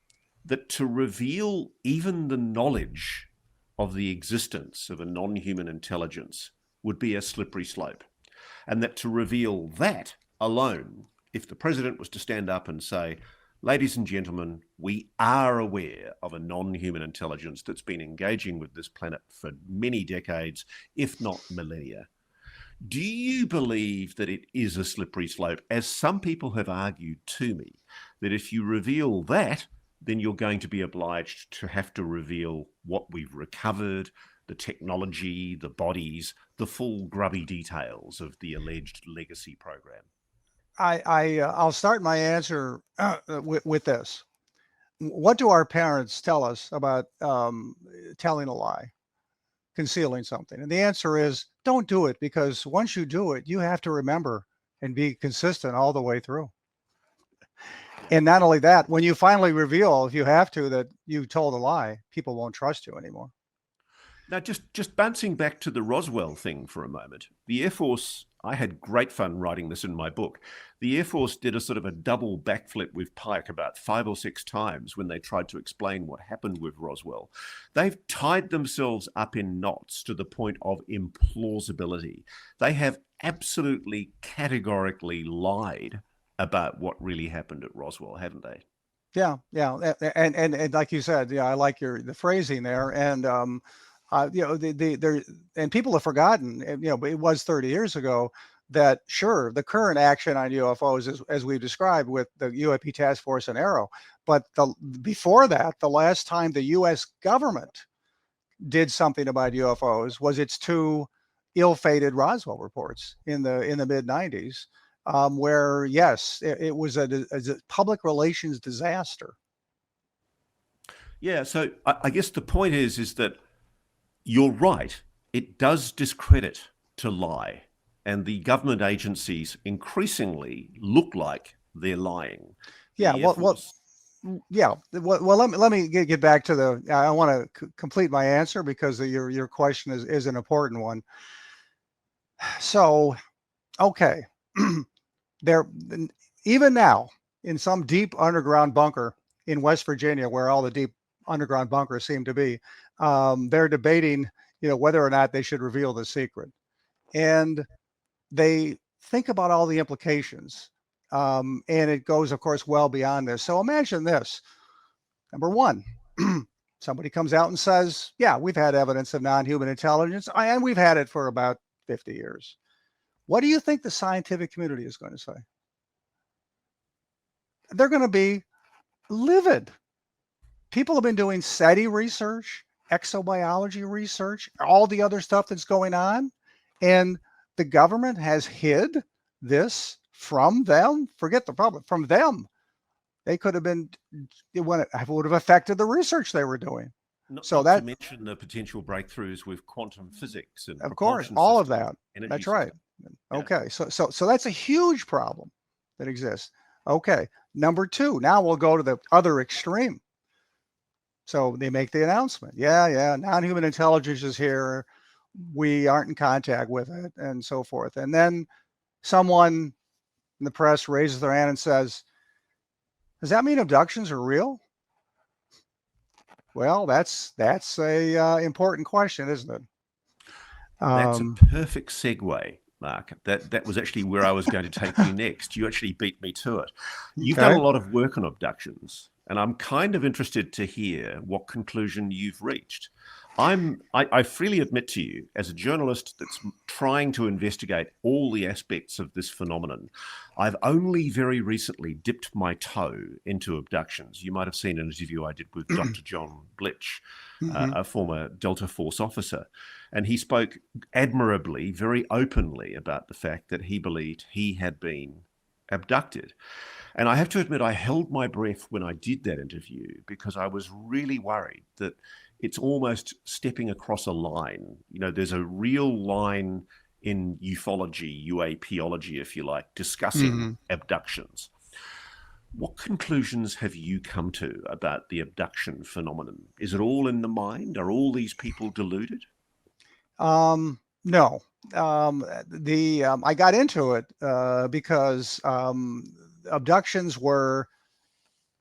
that to reveal even the knowledge of the existence of a non-human intelligence would be a slippery slope. And that to reveal that alone, if the president was to stand up and say, ladies and gentlemen, we are aware of a non-human intelligence that's been engaging with this planet for many decades, if not millennia. Do you believe that it is a slippery slope, as some people have argued to me, that if you reveal that, then you're going to be obliged to have to reveal what we've recovered, the technology, the bodies, the full grubby details of the alleged legacy program? I'll start my answer with this. What do our parents tell us about telling a lie, concealing something? And the answer is don't do it, because once you do it, you have to remember and be consistent all the way through. And not only that, when you finally reveal, if you have to, that you told a lie, people won't trust you anymore. Now, just bouncing back to the Roswell thing for a moment, the Air Force, I had great fun writing this in my book. The Air Force did a sort of a double backflip with Pike about 5 or 6 times when they tried to explain what happened with Roswell. They've tied themselves up in knots to the point of implausibility. They have absolutely categorically lied about what really happened at Roswell, haven't they? Yeah, yeah, and like you said, yeah, I like the phrasing there, and there and people have forgotten, but it was 30 years ago that sure, the current action on UFOs is as we've described with the UAP task force and AARO, but before that, the last time the U.S. government did something about UFOs was its 2 ill-fated Roswell reports in the mid 90s. Where yes, it was a public relations disaster. Yeah, so I guess the point is that you're right. It does discredit to lie, and the government agencies increasingly look like they're lying. Yeah, yeah. Well, let me get back to the. I want to complete my answer because your question is an important one. So, okay. There, even now, in some deep underground bunker in West Virginia, where all the deep underground bunkers seem to be, they're debating, whether or not they should reveal the secret, and they think about all the implications, and it goes, of course, well beyond this. So imagine this: number one, somebody comes out and says, "Yeah, we've had evidence of non-human intelligence, and we've had it for about 50 years." What do you think the scientific community is going to say? They're going to be livid. People have been doing SETI research, exobiology research, all the other stuff that's going on, and the government has hid this from them. Forget the public, from them. They could have been, it would have affected the research they were doing. Not that, to mention the potential breakthroughs with quantum physics and of course, all of that. That's system. right. Yeah. Okay, so that's a huge problem that exists. Okay, number 2. Now we'll go to the other extreme. So they make the announcement. Yeah, non-human intelligence is here. We aren't in contact with it, and so forth. And then someone in the press raises their hand and says, "Does that mean abductions are real?" Well, that's a important question, isn't it? That's a perfect segue, Mark. That was actually where I was going to take you next. You actually beat me to it. You've done a lot of work on abductions, and I'm kind of interested to hear what conclusion you've reached. I freely admit to you, as a journalist that's trying to investigate all the aspects of this phenomenon, I've only very recently dipped my toe into abductions. You might have seen an interview I did with Dr. John Blitch, a former Delta Force officer, and he spoke admirably, very openly about the fact that he believed he had been abducted. And I have to admit, I held my breath when I did that interview because I was really worried that it's almost stepping across a line. There's a real line in ufology, UAPology, if you like, discussing abductions. What conclusions have you come to about the abduction phenomenon? Is it all in the mind? Are all these people deluded? No. I got into it because abductions were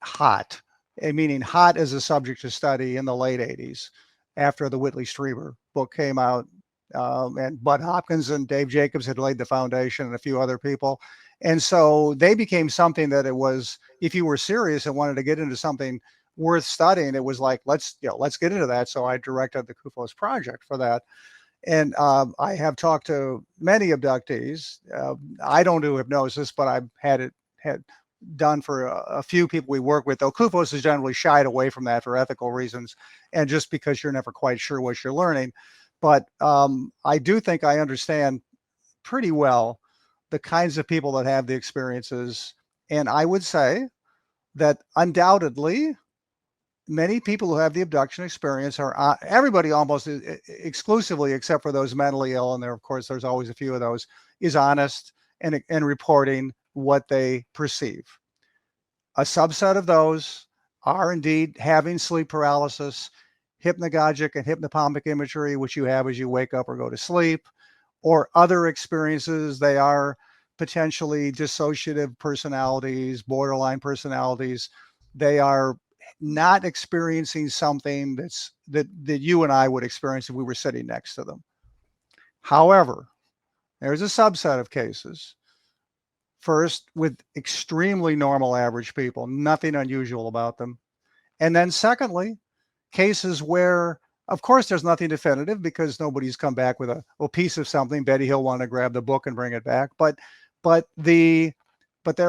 hot, meaning hot as a subject to study in the late 80s after the Whitley Strieber book came out. And Bud Hopkins and Dave Jacobs had laid the foundation, and a few other people. And so they became something that it was, if you were serious and wanted to get into something worth studying, it was like, let's get into that. So I directed the CUFOS project for that. And I have talked to many abductees. I don't do hypnosis, but I've had done for a few people we work with, though CUFOS is generally shied away from that for ethical reasons, and just because you're never quite sure what you're learning. But I do think I understand pretty well the kinds of people that have the experiences. And I would say that undoubtedly, many people who have the abduction experience are everybody almost exclusively, except for those mentally ill, and there, of course, there's always a few of those, is honest and reporting what they perceive. A subset of those are indeed having sleep paralysis, hypnagogic and hypnopompic imagery, which you have as you wake up or go to sleep, or other experiences. They are potentially dissociative personalities, borderline personalities. They are not experiencing something that you and I would experience if we were sitting next to them. However, there's a subset of cases, first with extremely normal average people, nothing unusual about them. And then secondly, cases where, of course, there's nothing definitive because nobody's come back with a piece of something. Betty Hill wanted to grab the book and bring it back. But there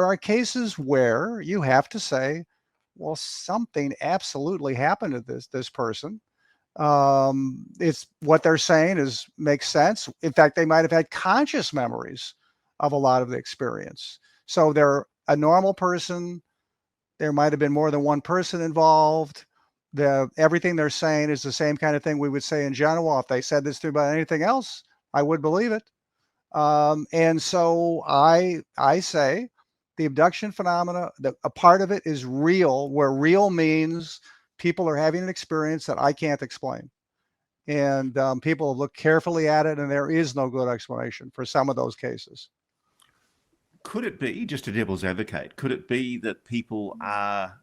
are cases where you have to say, well, something absolutely happened to this person. It's what they're saying makes sense. In fact, they might have had conscious memories of a lot of the experience. So they're a normal person. There might have been more than one person involved. Everything they're saying is the same kind of thing we would say in general. If they said this to me about anything else, I would believe it. And so I say the abduction phenomena, a part of it is real, where real means people are having an experience that I can't explain. And people have looked carefully at it, and there is no good explanation for some of those cases. Could it be, just a devil's advocate, could it be that people are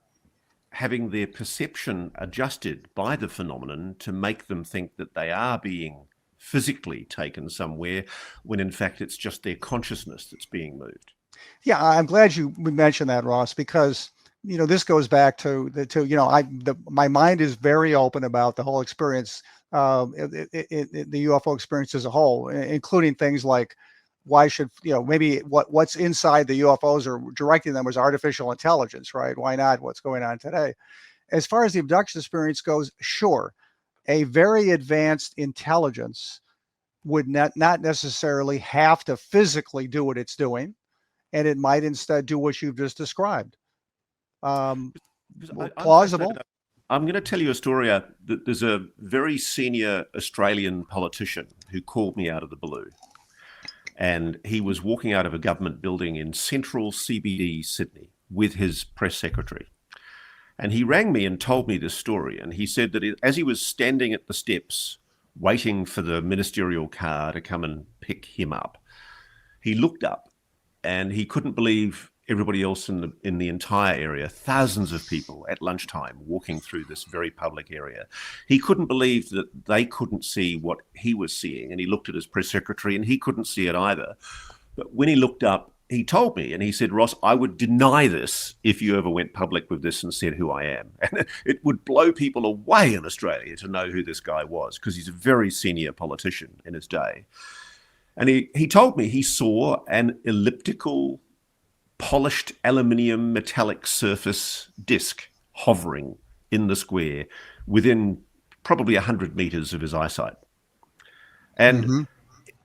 having their perception adjusted by the phenomenon to make them think that they are being physically taken somewhere, when in fact it's just their consciousness that's being moved? Yeah, I'm glad you mentioned that, Ross, because this goes back to my mind is very open about the whole experience, the UFO experience as a whole, including things like why should maybe what's inside the UFOs or directing them was artificial intelligence, right? Why not? What's going on today? As far as the abduction experience goes, sure, a very advanced intelligence would not necessarily have to physically do what it's doing, and it might instead do what you've just described. Plausible. I'm going to tell you a story. There's a very senior Australian politician who called me out of the blue. And he was walking out of a government building in central CBD Sydney with his press secretary. And he rang me and told me this story. And he said that as he was standing at the steps, waiting for the ministerial car to come and pick him up, he looked up and he couldn't believe everybody else in the entire area, thousands of people at lunchtime walking through this very public area. He couldn't believe that they couldn't see what he was seeing. And he looked at his press secretary and he couldn't see it either. But when he looked up, he told me, and he said, Ross, I would deny this if you ever went public with this and said who I am. And it would blow people away in Australia to know who this guy was, because he's a very senior politician in his day. And he told me he saw an elliptical, polished aluminium metallic surface disc hovering in the square within probably 100 meters of his eyesight. And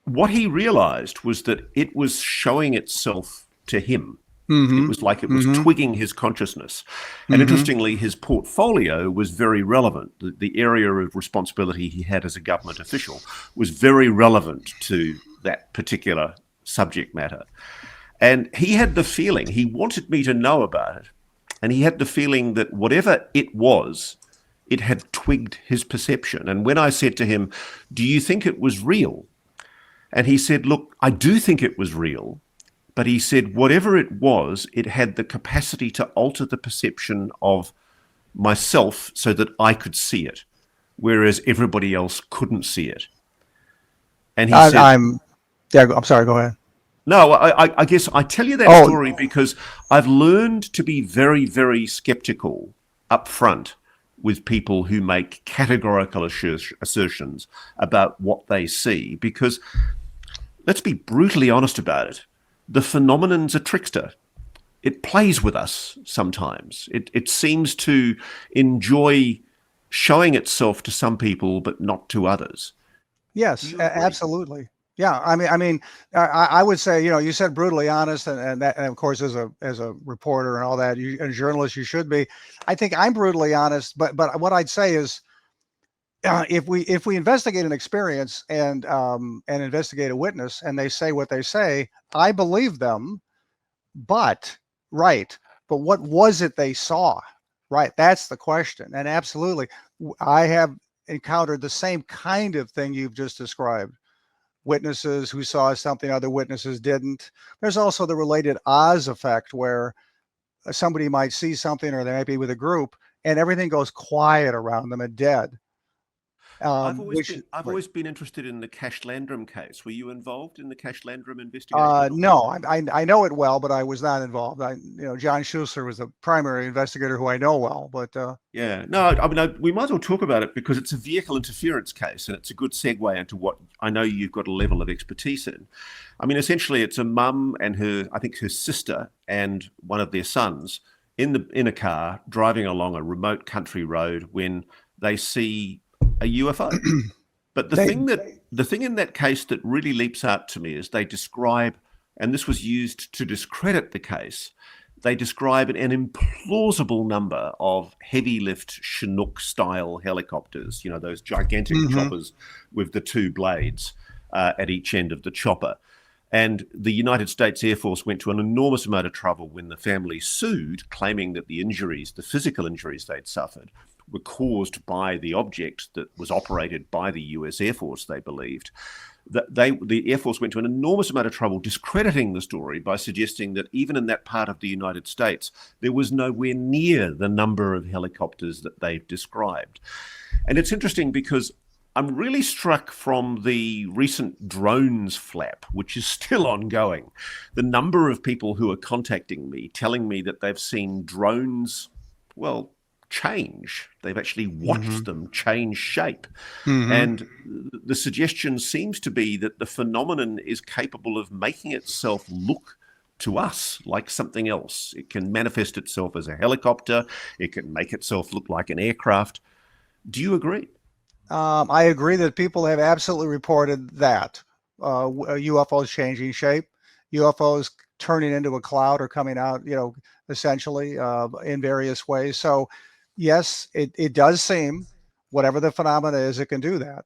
what he realized was that it was showing itself to him. It was like it was twigging his consciousness. And interestingly, his portfolio was very relevant. The area of responsibility he had as a government official was very relevant to that particular subject matter. And he had the feeling, he wanted me to know about it, and he had the feeling that whatever it was, it had twigged his perception. And when I said to him, do you think it was real? And he said, look, I do think it was real, but he said, whatever it was, it had the capacity to alter the perception of myself so that I could see it, whereas everybody else couldn't see it. And he said, I'm sorry, go ahead. No, I guess I tell you that story because I've learned to be very, very skeptical up front with people who make categorical assertions about what they see, because let's be brutally honest about it. The phenomenon's a trickster. It plays with us sometimes. It seems to enjoy showing itself to some people, but not to others. Yes, absolutely. Yeah, I would say, you said brutally honest, and of course, as a reporter and all that, a journalist, you should be. I think I'm brutally honest, but what I'd say is, if we investigate an experience and investigate a witness, and they say what they say, I believe them. But but what was it they saw? Right. That's the question. And absolutely, I have encountered the same kind of thing you've just described. Witnesses who saw something other witnesses didn't. There's also the related Oz effect, where somebody might see something, or they might be with a group, and everything goes quiet around them and dead. I've always been interested in the Cash Landrum case. Were you involved in the Cash Landrum investigation? No, I know it well, but I was not involved. John Schuessler was the primary investigator who I know well, but yeah, no, I mean, we might as well talk about it because it's a vehicle interference case, and it's a good segue into what I know you've got a level of expertise in. I mean, essentially, it's a mum and I think her sister and one of their sons in a car driving along a remote country road when they see a UFO. But the thing in that case that really leaps out to me is they describe, and this was used to discredit the case, they describe an implausible number of heavy lift Chinook style helicopters, those gigantic choppers with the two blades at each end of the chopper. And the United States Air Force went to an enormous amount of trouble when the family sued, claiming that the physical injuries they'd suffered, were caused by the object that was operated by the US Air Force, they believed. The Air Force went to an enormous amount of trouble discrediting the story by suggesting that even in that part of the United States, there was nowhere near the number of helicopters that they've described. And it's interesting because I'm really struck from the recent drones flap, which is still ongoing. The number of people who are contacting me, telling me that they've seen drones, change. They've actually watched them change shape. And the suggestion seems to be that the phenomenon is capable of making itself look to us like something else. It can manifest itself as a helicopter. It can make itself look like an aircraft. Do you agree? I agree that people have absolutely reported that UFOs changing shape, UFOs turning into a cloud or coming out, essentially in various ways. So yes, it does seem, whatever the phenomena is, it can do that.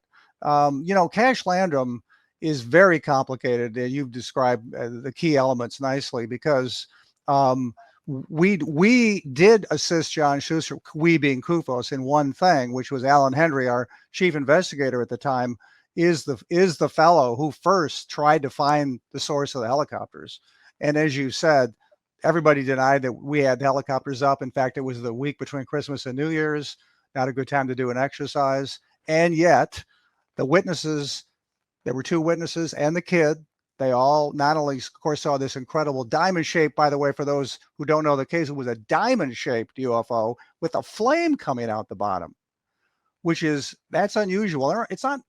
Cash Landrum is very complicated. You've described the key elements nicely, because we did assist John Schuessler, we being CUFOS, in one thing, which was Alan Hendry, our chief investigator at the time, is the fellow who first tried to find the source of the helicopters. And as you said, everybody denied that we had helicopters up. In fact, it was the week between Christmas and New Year's, not a good time to do an exercise. And yet the witnesses, there were two witnesses and the kid, they all not only, of course, saw this incredible diamond shape. By the way, for those who don't know the case, it was a diamond shaped UFO with a flame coming out the bottom, that's unusual. It's not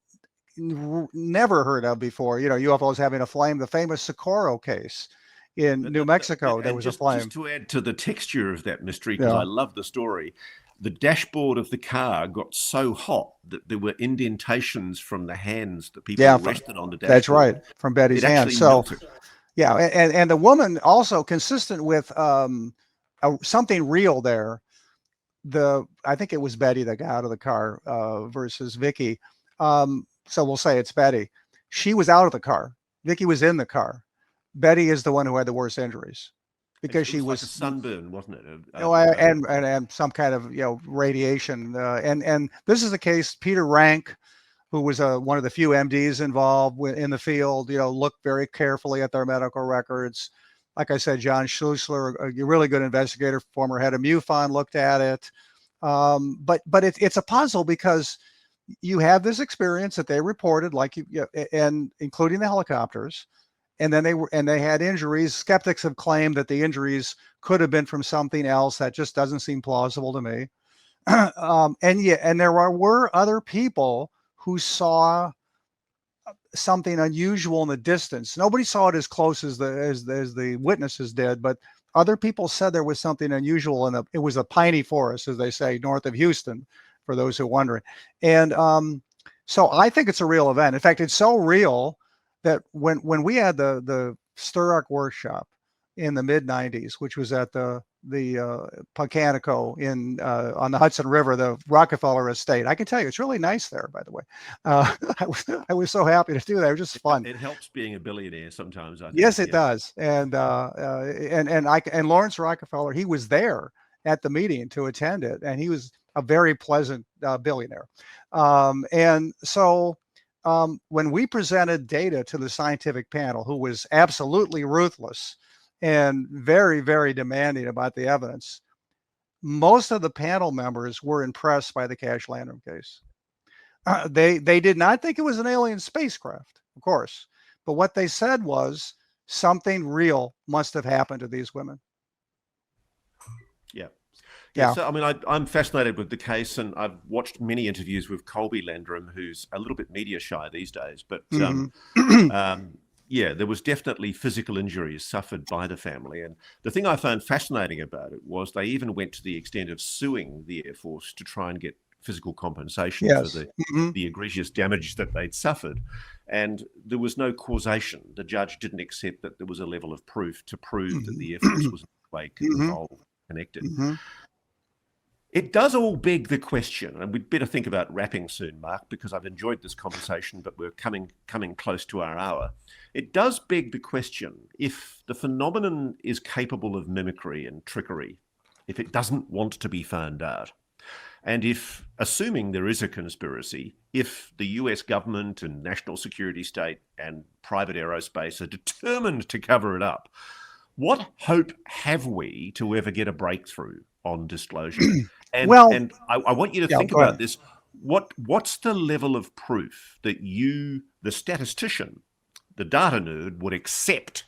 never heard of before. UFOs having a flame. The famous Socorro case in New Mexico, there was a flame. Just to add to the texture of that mystery, because I love the story, the dashboard of the car got so hot that there were indentations from the hands that people rested on the dashboard. That's right, from Betty's hands. So, melted. Yeah, and the woman also, consistent with something real there. I think it was Betty that got out of the car versus Vicky. So we'll say it's Betty. She was out of the car. Vicky was in the car. Betty is the one who had the worst injuries, because she was like a sunburn, wasn't it? And some kind of radiation. And this is the case. Peter Rank, who was one of the few MDs involved in the field, looked very carefully at their medical records. Like I said, John Schuessler, a really good investigator, former head of MUFON, looked at it. But it's a puzzle, because you have this experience that they reported, and including the helicopters. And then they had injuries. Skeptics have claimed that the injuries could have been from something else. That just doesn't seem plausible to me. And there were other people who saw something unusual in the distance. Nobody saw it as close as the witnesses did, but other people said there was something unusual it was a piney forest, as they say, north of Houston, for those who are wondering. And so I think it's a real event. In fact, it's so real that when we had the Sturrock workshop, in the mid 90s, which was at the Poncanico on the Hudson River, the Rockefeller estate. I can tell you, it's really nice there, by the way. I was so happy to do that. It was just fun. It helps being a billionaire sometimes, I think. Yes, it does. And Lawrence Rockefeller, he was there at the meeting to attend it, and he was a very pleasant billionaire. And so when we presented data to the scientific panel, who was absolutely ruthless and very, very demanding about the evidence, most of the panel members were impressed by the Cash Landrum case. They did not think it was an alien spacecraft, of course, but what they said was something real must have happened to these women. Yeah. So, I mean, I'm fascinated with the case, and I've watched many interviews with Colby Landrum, who's a little bit media shy these days. But yeah, there was definitely physical injuries suffered by the family. And the thing I found fascinating about it was they even went to the extent of suing the Air Force to try and get physical compensation for the egregious damage that they'd suffered. And there was no causation. The judge didn't accept that there was a level of proof to prove that the Air Force was in a way involved, connected. It does all beg the question, and we'd better think about wrapping soon, Mark, because I've enjoyed this conversation, but we're coming close to our hour. It does beg the question, if the phenomenon is capable of mimicry and trickery, if it doesn't want to be found out, and if, assuming there is a conspiracy, if the US government and national security state and private aerospace are determined to cover it up, what hope have we to ever get a breakthrough on disclosure? And I want you to think about this. What's the level of proof that you, the statistician, the data nerd, would accept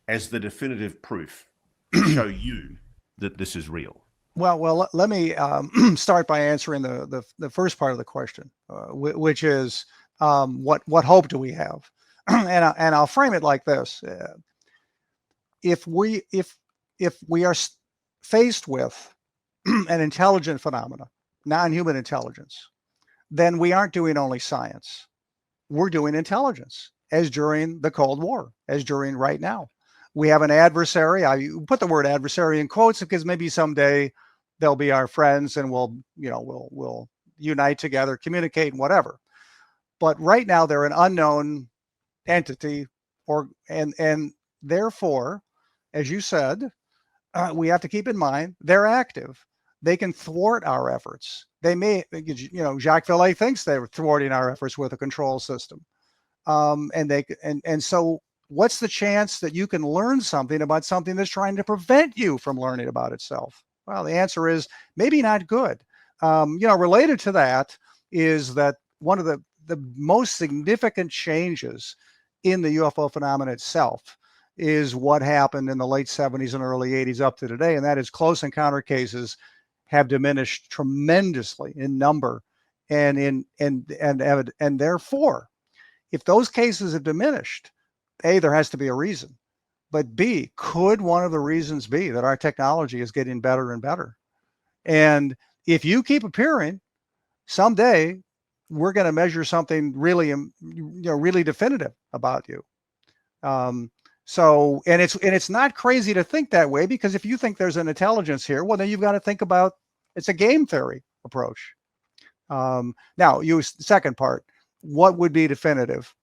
as the definitive proof to show you that this is real? Well, let me start by answering the first part of the question, which is what hope do we have? And I'll frame it like this: if we are faced with an intelligent phenomena, non-human intelligence, then we aren't doing only science. We're doing intelligence, as during the Cold War, as during right now. We have an adversary. I put the word adversary in quotes because maybe someday they'll be our friends and we'll unite together, communicate, and whatever. But right now they're an unknown entity, and therefore, as you said, we have to keep in mind they're active. They can thwart our efforts. They may, Jacques Vallée thinks they're thwarting our efforts with a control system. And so what's the chance that you can learn something about something that's trying to prevent you from learning about itself? Well, the answer is maybe not good. Related to that is that one of the most significant changes in the UFO phenomenon itself is what happened in the late 70s and early 80s up to today, and that is close encounter cases have diminished tremendously in number and therefore, if those cases have diminished, A, there has to be a reason, but B, could one of the reasons be that our technology is getting better and better? And if you keep appearing, someday we're going to measure something really, really definitive about you. So, and it's not crazy to think that way, because if you think there's an intelligence here, well, then you've got to think about, it's a game theory approach. Now, second part, what would be definitive?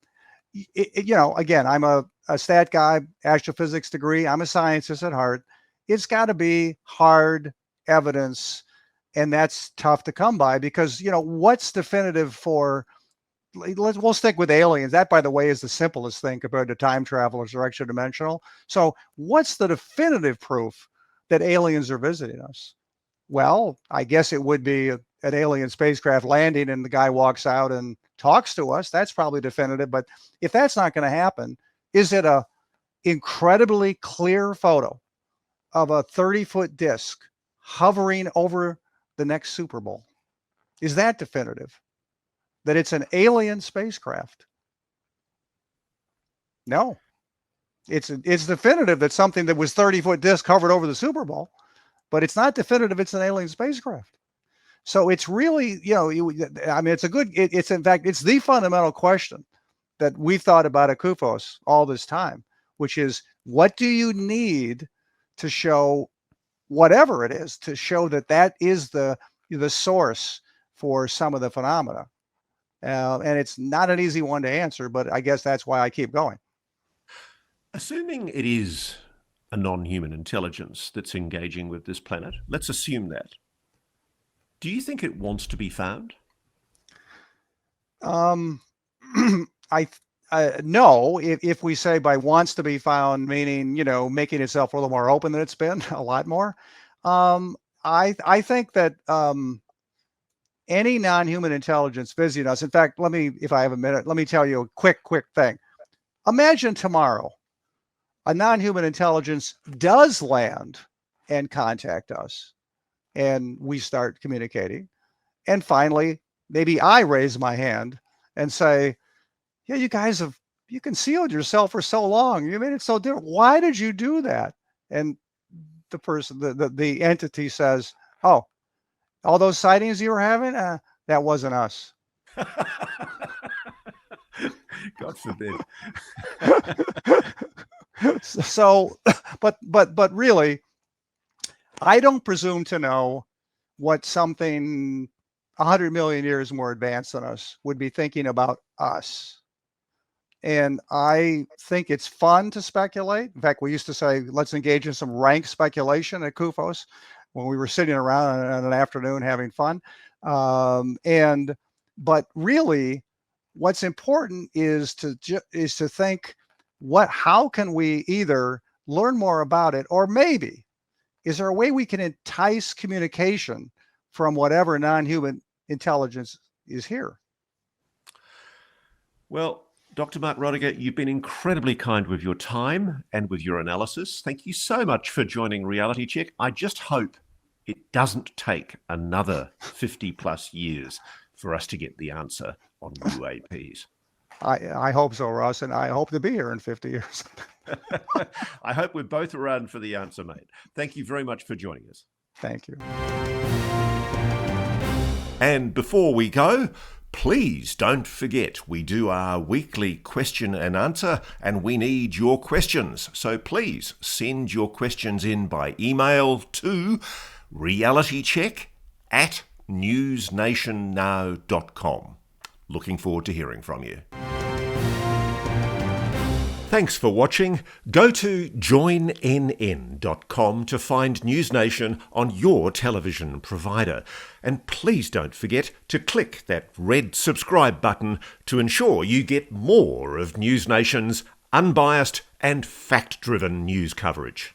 Again, I'm a stat guy, astrophysics degree. I'm a scientist at heart. It's got to be hard evidence, and that's tough to come by because, what's definitive for, we'll stick with aliens. That, by the way, is the simplest thing compared to time travelers or extra dimensional. So what's the definitive proof that aliens are visiting us? Well, I guess it would be an alien spacecraft landing and the guy walks out and talks to us. That's probably definitive. But if that's not going to happen, is it a incredibly clear photo of a 30-foot disc hovering over the next Super Bowl? Is that definitive? That it's an alien spacecraft? No. It's definitive that something that was 30-foot disc hovered over the Super Bowl, but it's not definitive it's an alien spacecraft. So it's really, it's in fact, it's the fundamental question that we've thought about at CUFOS all this time, which is, what do you need to show whatever it is, to show that that is the source for some of the phenomena? And it's not an easy one to answer, but I guess that's why I keep going. Assuming it is a non-human intelligence that's engaging with this planet, let's assume that. Do you think it wants to be found? I no. If we say by wants to be found, meaning, you know, making itself a little more open than it's been, a lot more. I think that any non-human intelligence visiting us. In fact, if I have a minute, let me tell you a quick thing. Imagine tomorrow a non-human intelligence does land and contact us, and we start communicating. And finally, maybe I raise my hand and say, yeah, you guys you concealed yourself for so long. You made it so different. Why did you do that? And the person, the entity says, oh, all those sightings you were having, that wasn't us. God forbid. So, but really, I don't presume to know what something 100 million years more advanced than us would be thinking about us. And I think it's fun to speculate. In fact, we used to say, let's engage in some rank speculation at CUFOS when we were sitting around on an afternoon having fun. But really, what's important is to think, how can we either learn more about it, or maybe is there a way we can entice communication from whatever non-human intelligence is here? Well, Dr. Mark Rodeghier, you've been incredibly kind with your time and with your analysis. Thank you so much for joining Reality Check. I just hope it doesn't take another 50 plus years for us to get the answer on UAPs. I hope so, Ross, and I hope to be here in 50 years. I hope we're both around for the answer, mate. Thank you very much for joining us. Thank you. And before we go, please don't forget we do our weekly question and answer, and we need your questions. So please send your questions in by email to realitycheck@newsnationnow.com. Looking forward to hearing from you. Thanks for watching. Go to joinnn.com to find NewsNation on your television provider. And please don't forget to click that red subscribe button to ensure you get more of NewsNation's unbiased and fact-driven news coverage.